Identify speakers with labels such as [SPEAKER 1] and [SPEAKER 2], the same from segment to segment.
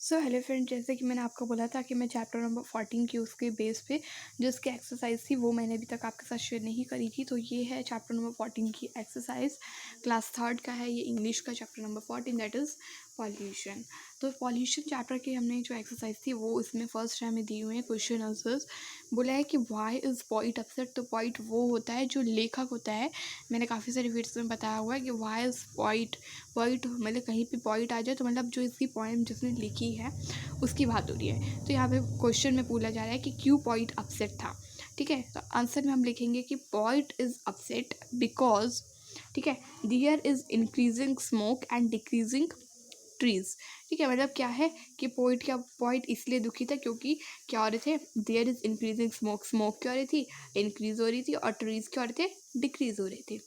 [SPEAKER 1] So hello friend, जैसे कि मैंने आपको बोला था कि मैं चैप्टर नंबर 14 की उसके बेस पे जो उसकी एक्सरसाइज थी वो मैंने अभी तक आपके साथ शेयर नहीं करी थी। तो ये है चैप्टर नंबर 14 की एक्सरसाइज, क्लास थर्ड का है ये, इंग्लिश का chapter number 14, that is pollution. तो पॉल्यूशन चैप्टर की हमने जो एक्सरसाइज थी वो इसमें फर्स्ट हमें दी हुई है क्वेश्चन आंसर्स। बोला है कि वाई इज़ पॉइंट अपसेट। तो पॉइंट वो होता है जो लेखक होता है, मैंने काफ़ी सारे वीडियोस में बताया हुआ है कि वाई इज़ पॉइंट। पॉइंट मतलब कहीं पे पॉइंट आ जाए तो मतलब जो इसकी पोएम जिसने लिखी है उसकी बात हो रही है। तो यहाँ पे क्वेश्चन में पूछा जा रहा है कि क्यों पॉइंट अपसेट था। ठीक है, तो आंसर में हम लिखेंगे कि पॉइंट इज़ अपसेट बिकॉज, ठीक है, there is increasing smoke and decreasing trees. ठीक है, मतलब क्या है कि पॉइंट इसलिए दुखी था क्योंकि क्या हो रहे थे, there is increasing smoke, smoke क्या हो रही थी, इंक्रीज हो रही थी, और ट्रीज क्या हो रहे थे, डिक्रीज हो रहे थे।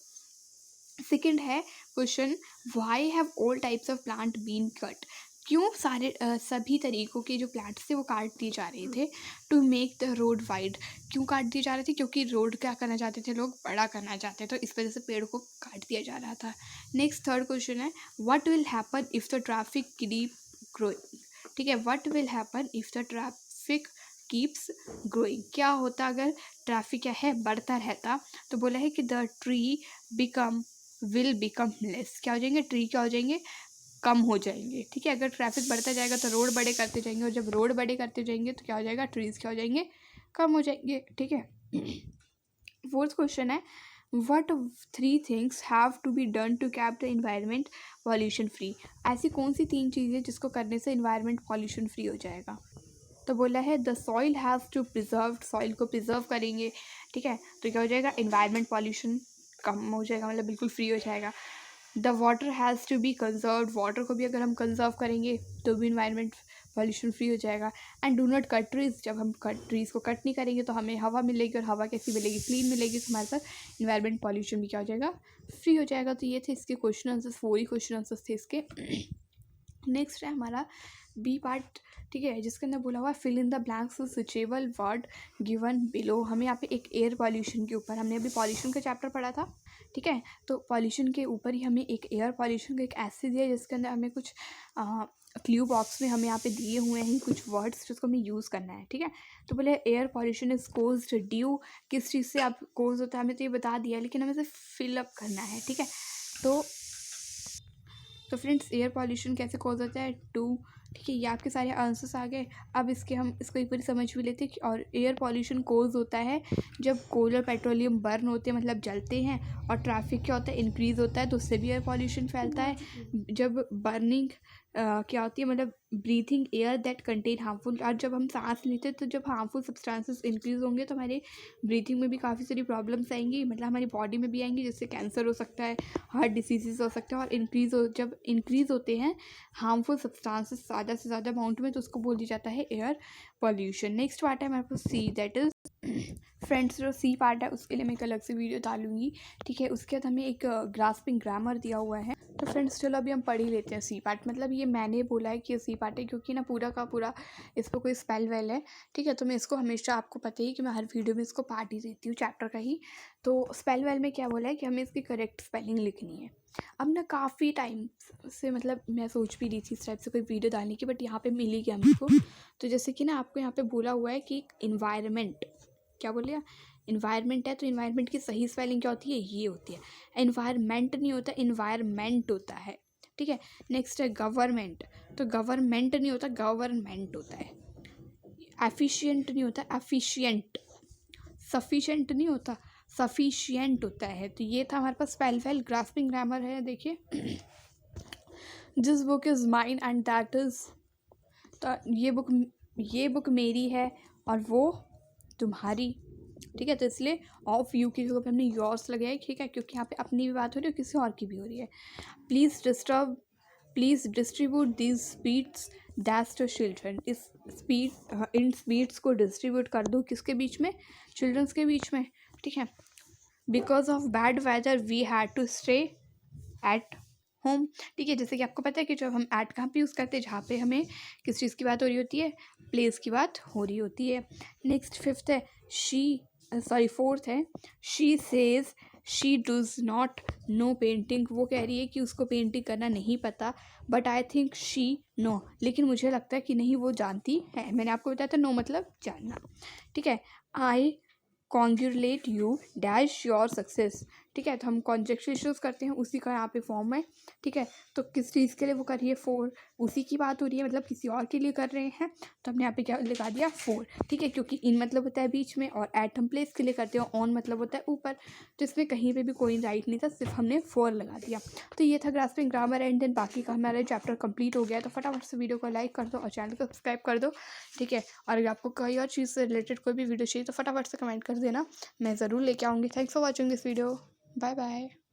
[SPEAKER 1] सेकेंड है question, why have all types of plant been cut. क्यों सभी तरीकों के जो प्लांट्स थे वो काट दिए जा रहे थे। To make the road wide. क्यों काट दिए जा रहे थे, क्योंकि रोड क्या करना चाहते थे, लोग बड़ा करना चाहते थे, तो इस वजह से पेड़ को काट दिया जा रहा था। नेक्स्ट थर्ड क्वेश्चन है, what will happen if the traffic keep growing. ठीक है, what will happen if the traffic keeps growing. क्या होता अगर ट्रैफिक क्या है, बढ़ता रहता। तो बोला है कि the tree become will become less. क्या हो जाएंगे, ट्री क्या हो जाएंगे, कम हो जाएंगे। ठीक है, अगर ट्रैफिक बढ़ता जाएगा तो रोड बड़े करते जाएंगे, और जब रोड बड़े करते जाएंगे तो क्या हो जाएगा, ट्रीज क्या हो जाएंगे, कम हो जाएंगे। ठीक है, फोर्थ क्वेश्चन है, what 3 things have to be done to keep the environment pollution free. ऐसी कौन सी 3 चीज़ें जिसको करने से इन्वायरमेंट पॉल्यूशन फ्री हो जाएगा। तो बोला है the soil has to preserve, soil को प्रिजर्व करेंगे। ठीक है, तो क्या हो जाएगा, इन्वायरमेंट पॉल्यूशन कम हो जाएगा, मतलब बिल्कुल फ्री हो जाएगा। The water has to be conserve, water को भी अगर हम कंजर्व करेंगे तो भी इन्वायरमेंट पॉल्यूशन फ्री हो जाएगा। And do not cut trees, जब हम ट्रीज़ को कट नहीं करेंगे तो हमें हवा मिलेगी, और हवा कैसी मिलेगी, क्लीन मिलेगी, तो हमारे पास इन्वायरमेंट पॉल्यूशन भी क्या हो जाएगा, फ्री हो जाएगा। तो ये थे इसके क्वेश्चन आंसर्स, 4 ही क्वेश्चन आंसर्स थे इसके। नेक्स्ट है हमारा बी पार्ट। ठीक है, जिसके अंदर बोला हुआ fill in the blanks suitable word given below. हमें यहाँ पे एक एयर पॉल्यूशन के ऊपर, हमने अभी पॉल्यूशन का चैप्टर पढ़ा था। ठीक है, तो पॉल्यूशन के ऊपर ही हमें एक एयर पॉल्यूशन का एक ऐसे दिया जिसके अंदर हमें कुछ क्ल्यू बॉक्स में हमें यहाँ पे दिए हुए हैं कुछ वर्ड्स जिसको हमें यूज़ करना है। ठीक है, तो बोले air pollution is caused due, किस चीज़ से आप कोज होता है हमें तो ये बता दिया, लेकिन हमें इसे फिलअप करना है। ठीक है, तो फ्रेंड्स एयर पॉल्यूशन कैसे कॉज होता है, टू। ठीक है, ये आपके सारे आंसर्स आ गए। अब इसके हम इसको एक बार समझ भी लेते हैं कि और एयर पॉल्यूशन कॉज होता है जब कोल और पेट्रोलियम बर्न होते हैं, मतलब जलते हैं, और ट्रैफिक क्या होता है, इंक्रीज़ होता है, तो उससे भी एयर पॉल्यूशन फैलता है। जब बर्निंग क्या होती है, मतलब breathing air that contain harmful, और जब हम सांस लेते हैं तो जब हार्मफुल सब्सटेंसेस इंक्रीज़ होंगे तो हमारे ब्रीथिंग में भी काफ़ी सारी प्रॉब्लम्स आएंगी, मतलब हमारी बॉडी में भी आएंगी, जिससे कैंसर हो सकता है, हार्ट डिसीज़ हो सकते हैं। और जब इंक्रीज़ होते हैं हार्मफुल सब्सटेंसेस ज़्यादा से ज़्यादा अमाउंट में, तो उसको बोल दिया जाता है एयर पॉल्यूशन। नेक्स्ट पार्ट है हमारे पास सी, दैट इज़ फ्रेंड्स जो सी पार्ट है उसके लिए मैं एक अलग से वीडियो डालूंगी। ठीक है, उसके बाद हमें एक ग्रास्पिंग ग्रामर दिया हुआ है। तो फ्रेंड्स चलो अभी हम पढ़ ही लेते हैं सी पार्ट। मतलब ये मैंने बोला है कि ये सी पार्ट है क्योंकि ना पूरा का पूरा इस पर कोई स्पेल वेल है। ठीक है, तो मैं इसको हमेशा, आपको पता ही कि मैं हर वीडियो में इसको पार्ट ही देती हूँ चैप्टर का ही। तो स्पेल वेल में क्या बोला है कि हमें इसकी करेक्ट स्पेलिंग लिखनी है। अब ना काफ़ी टाइम से, मतलब मैं सोच भी रही थी इस टाइप से कोई वीडियो डालने की, बट यहाँ पे मिल ही गया हमको। तो जैसे कि ना आपको यहाँ पे बोला हुआ है कि इन्वायरमेंट, क्या बोल लिया, इन्वायरमेंट है, तो इन्वायरमेंट की सही स्पेलिंग क्या होती है, ये होती है। इन्वायरमेंट नहीं होता, इन्वायरमेंट होता है। ठीक है, नेक्स्ट है गवर्नमेंट, तो गवर्नमेंट नहीं होता, गवर्नमेंट होता है। एफिशिएंट नहीं होता, एफिशिएंट। सफिशिएंट नहीं होता, सफिशिएंट होता है। तो ये था हमारे पास स्पेल वेल, ग्रास्पिंग ग्रामर है। देखिए, this book is mine and that is, तो ये बुक मेरी है और वो तुम्हारी। ठीक है, तो इसलिए ऑफ यू की जगह पे हमने योर्स लगाया है। ठीक है, क्योंकि यहाँ पे अपनी भी बात हो रही है, किसी और की भी हो रही है। Please distribute these sweets that's to children. इन स्पीड्स को डिस्ट्रीब्यूट कर दो किसके बीच में, चिल्ड्रंस के बीच में। ठीक है, because of bad weather we had to stay at home. ठीक है, जैसे कि आपको पता है कि जब हम एट कहाँ पे यूज़ करते हैं, जहाँ पे हमें किस चीज़ की बात हो रही होती है, प्लेस की बात हो रही होती है। नेक्स्ट फोर्थ है she says she does not know painting, वो कह रही है कि उसको पेंटिंग करना नहीं पता, but I think she know, लेकिन मुझे लगता है कि नहीं वो जानती है। मैंने आपको बताया था नो मतलब जानना, ठीक है। I congratulate you dash your success, ठीक है। तो हम कॉन्ग्रेचुलेशंस करते हैं, उसी का यहाँ पे फॉर्म है, ठीक है। तो किस चीज़ के लिए वो कर रही है, फॉर, उसी की बात हो रही है, मतलब किसी और के लिए कर रहे हैं, तो हमने यहाँ पे क्या लगा दिया, फॉर, ठीक है। क्योंकि इन मतलब होता है बीच में, और एट हम प्लेस के लिए करते हैं, ऑन मतलब होता है ऊपर, तो इसमें कहीं पे भी कोई राइट नहीं था, सिर्फ हमने फॉर लगा दिया। तो ये था ग्रास्पिंग ग्रामर, एंड देन बाकी का हमारा चैप्टर कंप्लीट हो गया। तो फटाफट से वीडियो को लाइक कर दो और चैनल को सब्सक्राइब कर दो, ठीक है। और अगर आपको कोई और चीज़ से रिलेटेड कोई भी वीडियो चाहिए तो फटाफट से कमेंट कर देना, मैं ज़रूर लेके आऊँगी। Thanks for watching this video, bye bye.